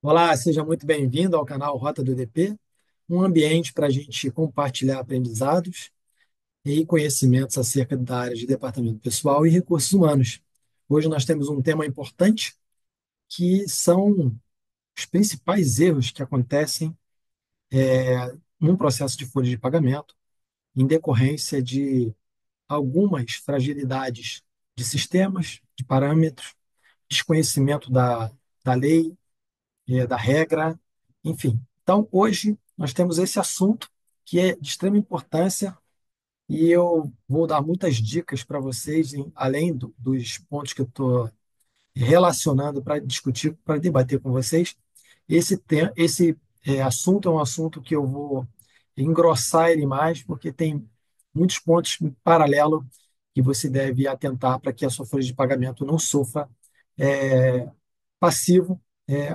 Olá, seja muito bem-vindo ao canal Rota do DP, um ambiente para a gente compartilhar aprendizados e conhecimentos acerca da área de departamento pessoal e recursos humanos. Hoje nós temos um tema importante que são os principais erros que acontecem num processo de folha de pagamento em decorrência de algumas fragilidades de sistemas, de parâmetros, desconhecimento da lei, da regra, enfim. Então, hoje, nós temos esse assunto que é de extrema importância e eu vou dar muitas dicas para vocês, além dos pontos que eu estou relacionando para discutir, para debater com vocês. Esse assunto é um assunto que eu vou engrossar ele mais, porque tem muitos pontos em paralelo que você deve atentar para que a sua folha de pagamento não sofra é, passivo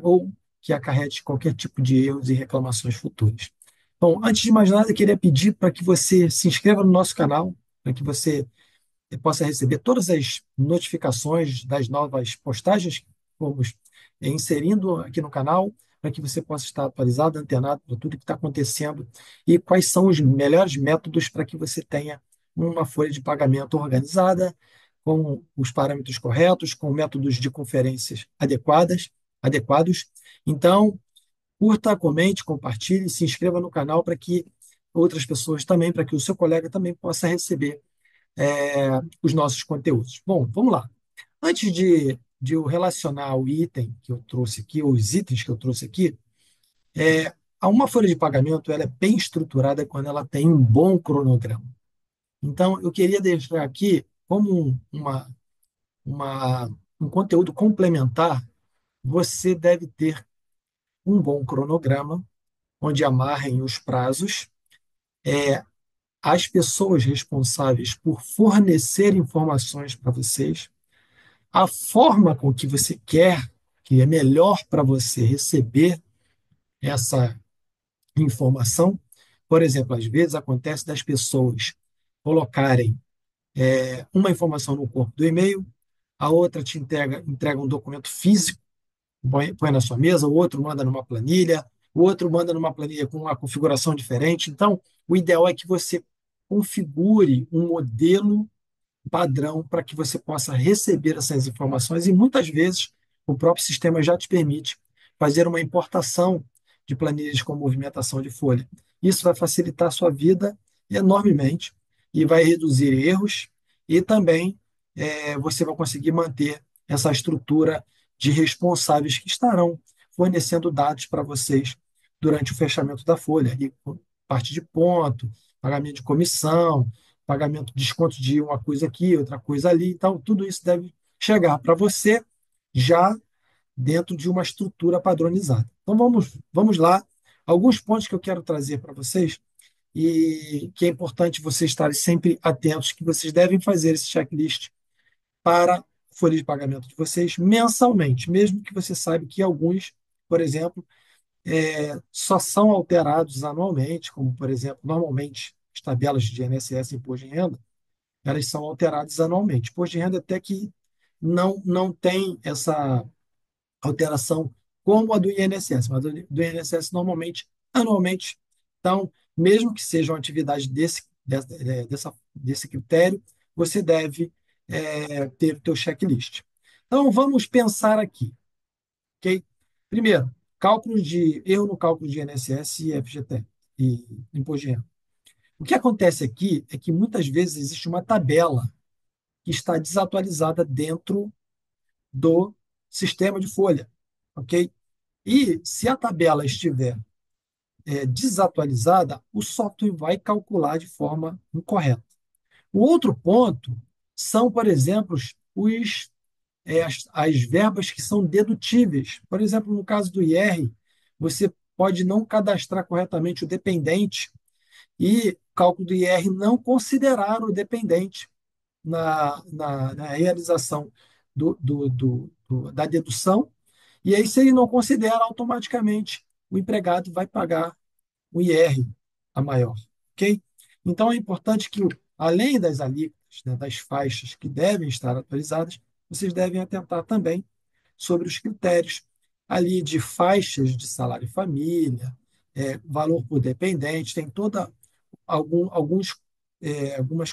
ou que acarrete qualquer tipo de erros e reclamações futuras. Bom, antes de mais nada, eu queria pedir para que você se inscreva no nosso canal, para que você possa receber todas as notificações das novas postagens que vamos inserindo aqui no canal, para que você possa estar atualizado, antenado para tudo que está acontecendo e quais são os melhores métodos para que você tenha uma folha de pagamento organizada, com os parâmetros corretos, com métodos de conferências adequados. Então, curta, comente, compartilhe, se inscreva no canal para que outras pessoas também, para que o seu colega também possa receber os nossos conteúdos. Bom, vamos lá. Antes de eu relacionar o item que eu trouxe aqui, ou os itens que eu trouxe aqui, uma folha de pagamento ela é bem estruturada quando ela tem um bom cronograma. Então, eu queria deixar aqui como uma, um conteúdo complementar, você deve ter um bom cronograma, onde amarrem os prazos, as pessoas responsáveis por fornecer informações para vocês, a forma com que você quer, que é melhor para você receber essa informação. Por exemplo, às vezes acontece das pessoas colocarem uma informação no corpo do e-mail, a outra entrega um documento físico, põe na sua mesa, o outro manda numa planilha, o outro manda numa planilha com uma configuração diferente. Então, o ideal é que você configure um modelo padrão para que você possa receber essas informações e muitas vezes o próprio sistema já te permite fazer uma importação de planilhas com movimentação de folha. Isso vai facilitar a sua vida enormemente e vai reduzir erros e também você vai conseguir manter essa estrutura de responsáveis que estarão fornecendo dados para vocês durante o fechamento da folha, e parte de ponto, pagamento de comissão, pagamento, desconto de uma coisa aqui, outra coisa ali. Então, tudo isso deve chegar para você já dentro de uma estrutura padronizada. Então, vamos lá. Alguns pontos que eu quero trazer para vocês e que é importante vocês estarem sempre atentos, que vocês devem fazer esse checklist para a folha de pagamento de vocês mensalmente, mesmo que você saiba que alguns, por exemplo, só são alterados anualmente, como, por exemplo, normalmente as tabelas de INSS e Imposto de Renda, elas são alteradas anualmente. Imposto de renda até que não tem essa alteração como a do INSS, mas do INSS normalmente, anualmente. Então, mesmo que seja uma atividade desse critério, você deve ter o teu checklist. Então, vamos pensar aqui, ok? Primeiro, erro no cálculo de INSS e FGTS e Imposto de Renda. O que acontece aqui é que muitas vezes existe uma tabela que está desatualizada dentro do sistema de folha, ok? E se a tabela estiver desatualizada, o software vai calcular de forma incorreta. O outro ponto são, por exemplo, as verbas que são dedutíveis. Por exemplo, no caso do IR, você pode não cadastrar corretamente o dependente e o cálculo do IR não considerar o dependente na realização da dedução, e aí, se ele não considera, automaticamente o empregado vai pagar o IR a maior. Ok? Então, é importante que, além das alíquotas, né, das faixas que devem estar atualizadas, vocês devem atentar também sobre os critérios ali de faixas de salário e família, valor por dependente, tem toda algumas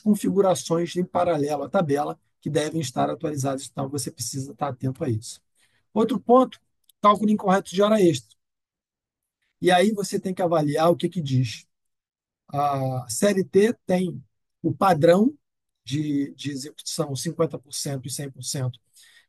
configurações em paralelo à tabela que devem estar atualizadas, então você precisa estar atento a isso. Outro ponto, cálculo incorreto de hora extra. E aí você tem que avaliar o que, que diz. A CLT tem o padrão de execução 50% e 100%.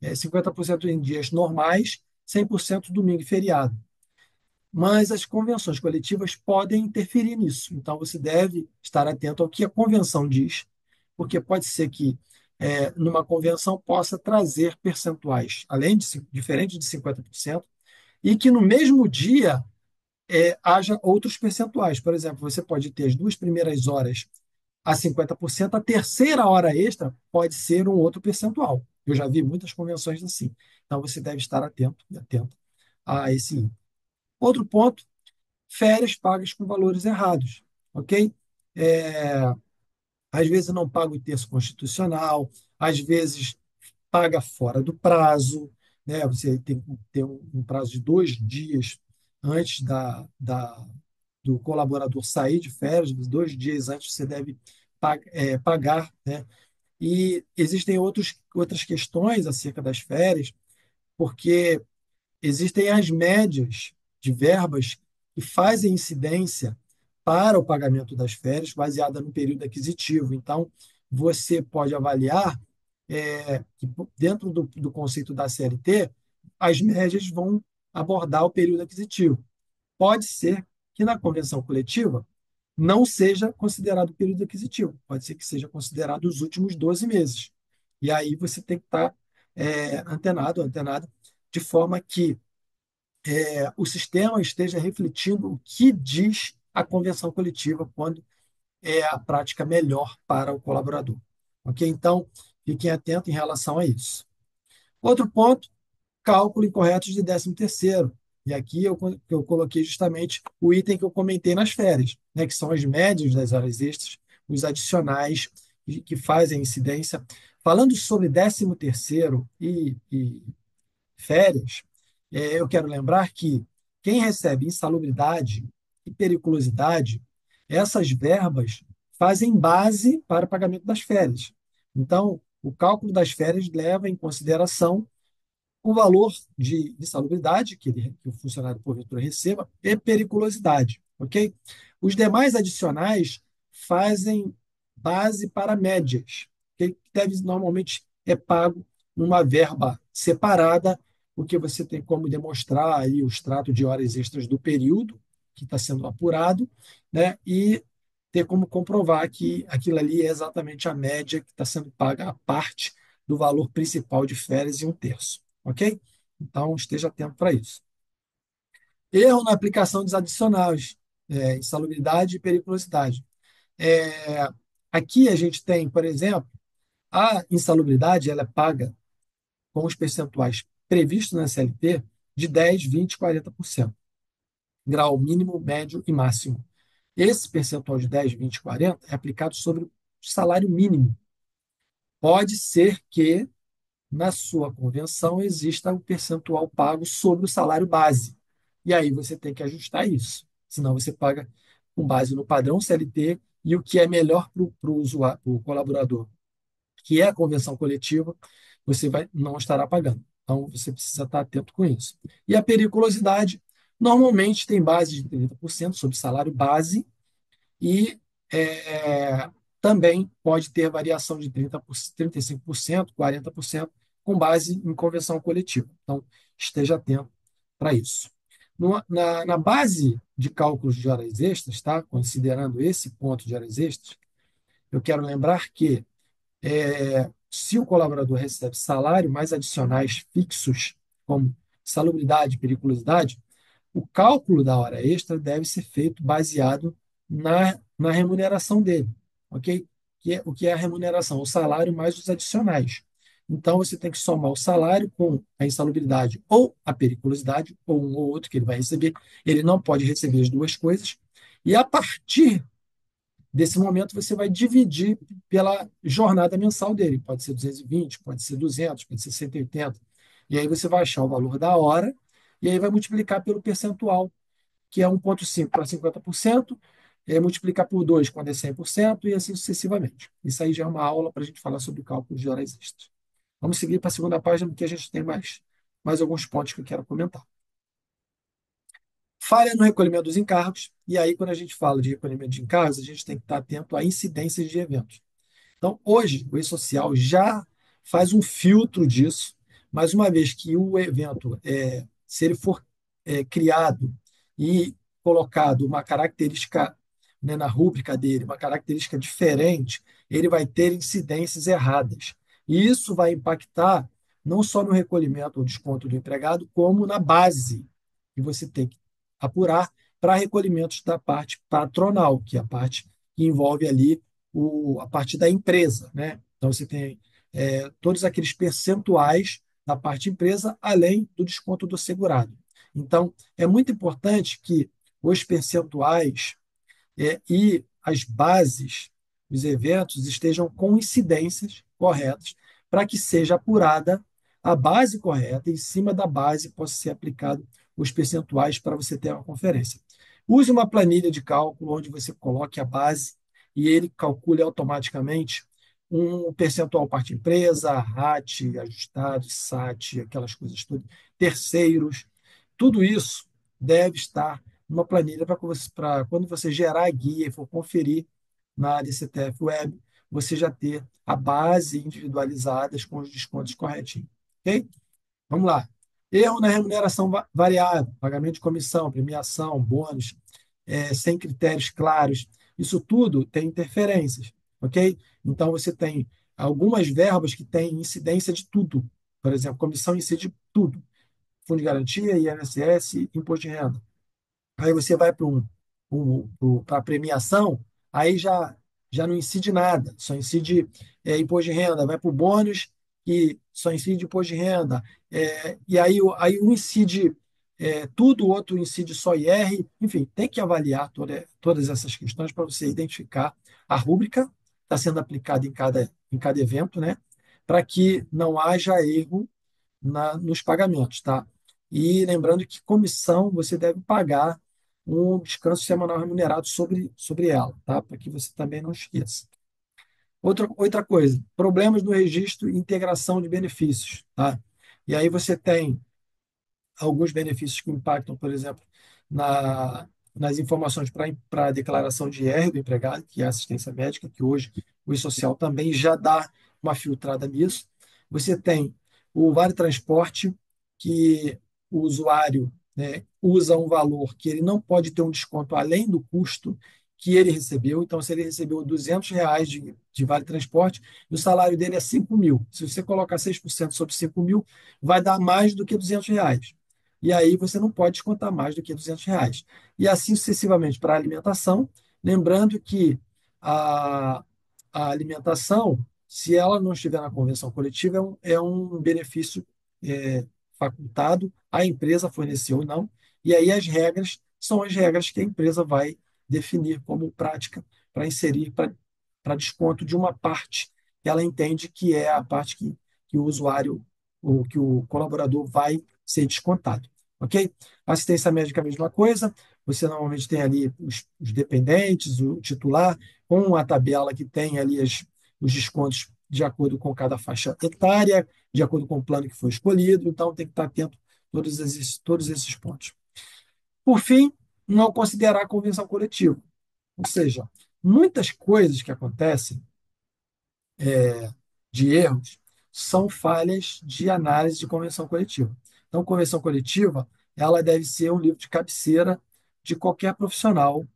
50% em dias normais, 100% domingo e feriado. Mas as convenções coletivas podem interferir nisso. Então, você deve estar atento ao que a convenção diz, porque pode ser que numa convenção possa trazer percentuais, além de diferente de 50%, e que no mesmo dia haja outros percentuais. Por exemplo, você pode ter as duas primeiras horas a 50%, a terceira hora extra pode ser um outro percentual. Eu já vi muitas convenções assim. Então, você deve estar atento e atento a esse item. Outro ponto, férias pagas com valores errados, ok? É, Às vezes não paga o terço constitucional, às vezes paga fora do prazo, né? Você tem que ter um prazo de 2 dias antes do colaborador sair de férias, 2 dias antes você deve pagar, né? E existem outras questões acerca das férias, porque existem as médias de verbas que fazem incidência para o pagamento das férias, baseada no período aquisitivo. Então, você pode avaliar que, dentro do conceito da CLT, as médias vão abordar o período aquisitivo. Pode ser que na convenção coletiva não seja considerado período aquisitivo, pode ser que seja considerado os últimos 12 meses. E aí você tem que estar antenado, de forma que o sistema esteja refletindo o que diz a convenção coletiva quando é a prática melhor para o colaborador. Ok? Então, fiquem atentos em relação a isso. Outro ponto, cálculo incorreto de 13º. E aqui eu coloquei justamente o item que eu comentei nas férias, né, que são as médias das horas extras, os adicionais que fazem incidência. Falando sobre 13º e férias, eu quero lembrar que quem recebe insalubridade e periculosidade, essas verbas fazem base para o pagamento das férias. Então, o cálculo das férias leva em consideração o valor de insalubridade que o funcionário porventura receba e periculosidade, ok? Os demais adicionais fazem base para médias, okay? Que deve normalmente pago numa verba separada, porque você tem como demonstrar aí o extrato de horas extras do período que está sendo apurado, né? E ter como comprovar que aquilo ali é exatamente a média que está sendo paga a parte do valor principal de férias em 1/3. Ok? Então, esteja atento para isso. Erro na aplicação dos adicionais, insalubridade e periculosidade. É, Aqui a gente tem, por exemplo, a insalubridade ela é paga com os percentuais previstos na CLT de 10, 20 e 40%. Grau mínimo, médio e máximo. Esse percentual de 10, 20 e 40 é aplicado sobre o salário mínimo. Pode ser que na sua convenção exista um percentual pago sobre o salário base. E aí você tem que ajustar isso. Senão você paga com base no padrão CLT e o que é melhor para o usuário, para o colaborador, que é a convenção coletiva, você não estará pagando. Então você precisa estar atento com isso. E a periculosidade normalmente tem base de 30% sobre salário base e é, também pode ter variação de 35%, 40%, com base em convenção coletiva. Então, esteja atento para isso. Na base de cálculos de horas extras, tá? Considerando esse ponto de horas extras, eu quero lembrar que se o colaborador recebe salário mais adicionais fixos, como salubridade e periculosidade, o cálculo da hora extra deve ser feito baseado na remuneração dele, ok? O que é a remuneração? O salário mais os adicionais. Então, você tem que somar o salário com a insalubridade ou a periculosidade, ou um ou outro que ele vai receber. Ele não pode receber as duas coisas. E a partir desse momento, você vai dividir pela jornada mensal dele. Pode ser 220, pode ser 200, pode ser 180. E aí você vai achar o valor da hora e aí vai multiplicar pelo percentual, que é 1,5 para 50%, multiplicar por 2 quando é 100%, e assim sucessivamente. Isso aí já é uma aula para a gente falar sobre cálculo de horas extras. Vamos seguir para a segunda página, porque a gente tem mais alguns pontos que eu quero comentar. Falha no recolhimento dos encargos, e aí, quando a gente fala de recolhimento de encargos, a gente tem que estar atento a incidências de eventos. Então, hoje, o e-social já faz um filtro disso, mas uma vez que o evento, se ele for criado e colocado uma característica, né, na rúbrica dele, uma característica diferente, ele vai ter incidências erradas. E isso vai impactar não só no recolhimento ou desconto do empregado, como na base que você tem que apurar para recolhimentos da parte patronal, que é a parte que envolve ali a parte da empresa, né? Então você tem todos aqueles percentuais da parte empresa, além do desconto do segurado. Então, é muito importante que os percentuais e as bases dos eventos estejam com incidências corretas para que seja apurada a base correta e em cima da base possa ser aplicado os percentuais para você ter uma conferência. Use uma planilha de cálculo onde você coloque a base e ele calcule automaticamente um percentual parte empresa, RAT, ajustado, SAT, aquelas coisas todas, terceiros, tudo isso deve estar numa planilha para quando você gerar a guia e for conferir na DCTF Web, você já ter a base individualizadas com os descontos corretinhos. Ok? Vamos lá. Erro na remuneração variável, pagamento de comissão, premiação, bônus, sem critérios claros. Isso tudo tem interferências, ok? Então, você tem algumas verbas que têm incidência de tudo. Por exemplo, comissão incide tudo. Fundo de garantia, INSS, imposto de renda. Aí você vai para a premiação, aí já não incide nada, só incide imposto de renda, vai para o bônus, que só incide imposto de renda, e aí um incide tudo, o outro incide só IR, enfim, tem que avaliar todas essas questões para você identificar a rúbrica que está sendo aplicada em cada evento, né? Para que não haja erro nos pagamentos, tá? E lembrando que comissão você deve pagar um descanso semanal remunerado sobre ela, tá? Para que você também não esqueça. Outra coisa, problemas no registro e integração de benefícios, tá? E aí você tem alguns benefícios que impactam, por exemplo, nas informações para a declaração de IR do empregado, que é a assistência médica, que hoje o e-social também já dá uma filtrada nisso. Você tem o Vale Transporte, que o usuário, né, usa um valor que ele não pode ter um desconto além do custo que ele recebeu. Então, se ele recebeu R$ 200 de Vale Transporte e o salário dele é 5.000, se você colocar 6% sobre 5.000, vai dar mais do que R$ 200. E aí você não pode descontar mais do que R$ 200. E assim sucessivamente para a alimentação, lembrando que a, a alimentação, se ela não estiver na convenção coletiva, é um benefício facultado, a empresa forneceu ou não, e aí as regras são as regras que a empresa vai definir como prática para inserir para desconto de uma parte que ela entende que é a parte que o usuário, ou que o colaborador vai ser descontado. Ok? Assistência médica, a mesma coisa. Você normalmente tem ali os dependentes, o titular, com a tabela que tem ali os descontos de acordo com cada faixa etária, de acordo com o plano que foi escolhido. Então, tem que estar atento a todos esses pontos. Por fim, não considerar a convenção coletiva. Ou seja, muitas coisas que acontecem de erros são falhas de análise de convenção coletiva. Então, convenção coletiva, ela deve ser um livro de cabeceira de qualquer profissional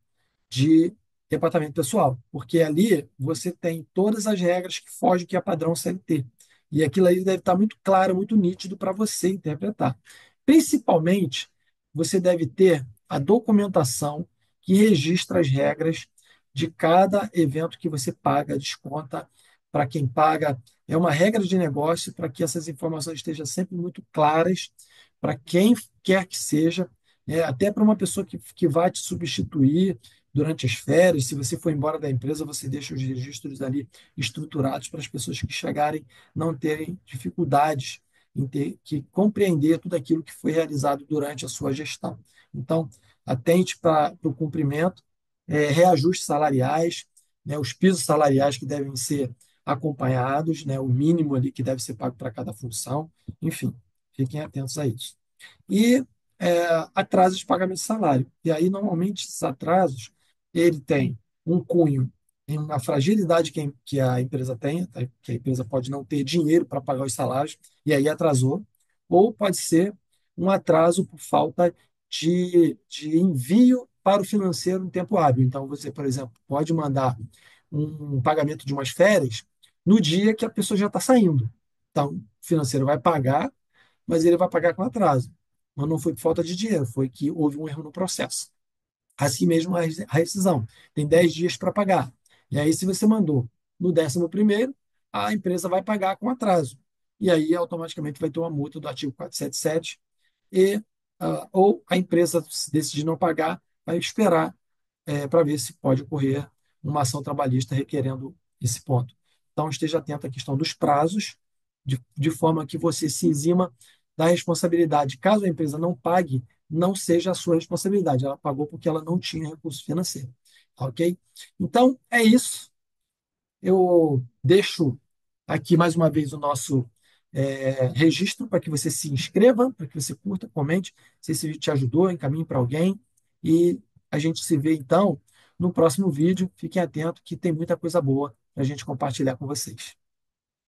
de departamento pessoal, porque ali você tem todas as regras que fogem do que é padrão CLT. E aquilo aí deve estar muito claro, muito nítido para você interpretar. Principalmente, você deve ter a documentação que registra as regras de cada evento que você paga, desconta para quem paga. É uma regra de negócio para que essas informações estejam sempre muito claras para quem quer que seja, até para uma pessoa que vai te substituir durante as férias. Se você for embora da empresa, você deixa os registros ali estruturados para as pessoas que chegarem não terem dificuldades em ter que compreender tudo aquilo que foi realizado durante a sua gestão. Então, atente para o cumprimento, reajustes salariais, né, os pisos salariais que devem ser acompanhados, né, o mínimo ali que deve ser pago para cada função, enfim, fiquem atentos a isso. E atrasos de pagamento de salário. E aí, normalmente, esses atrasos, ele tem um cunho em uma fragilidade que a empresa tem, tá? Que a empresa pode não ter dinheiro para pagar os salários, e aí atrasou, ou pode ser um atraso por falta de envio para o financeiro em tempo hábil. Então, você, por exemplo, pode mandar um pagamento de umas férias no dia que a pessoa já está saindo. Então, o financeiro vai pagar, mas ele vai pagar com atraso. Mas não foi por falta de dinheiro, foi que houve um erro no processo. Assim mesmo a rescisão. Tem 10 dias para pagar. E aí, se você mandou no 11º, a empresa vai pagar com atraso. E aí, automaticamente, vai ter uma multa do artigo 477 e, ou a empresa, se decidir não pagar, vai esperar para ver se pode ocorrer uma ação trabalhista requerendo esse ponto. Então, esteja atento à questão dos prazos, de forma que você se exima da responsabilidade. Caso a empresa não pague, não seja a sua responsabilidade. Ela pagou porque ela não tinha recurso financeiro. Ok? Então, é isso. Eu deixo aqui mais uma vez o nosso registro para que você se inscreva, para que você curta, comente, se esse vídeo te ajudou, encaminhe para alguém. E a gente se vê então no próximo vídeo. Fiquem atentos que tem muita coisa boa para a gente compartilhar com vocês.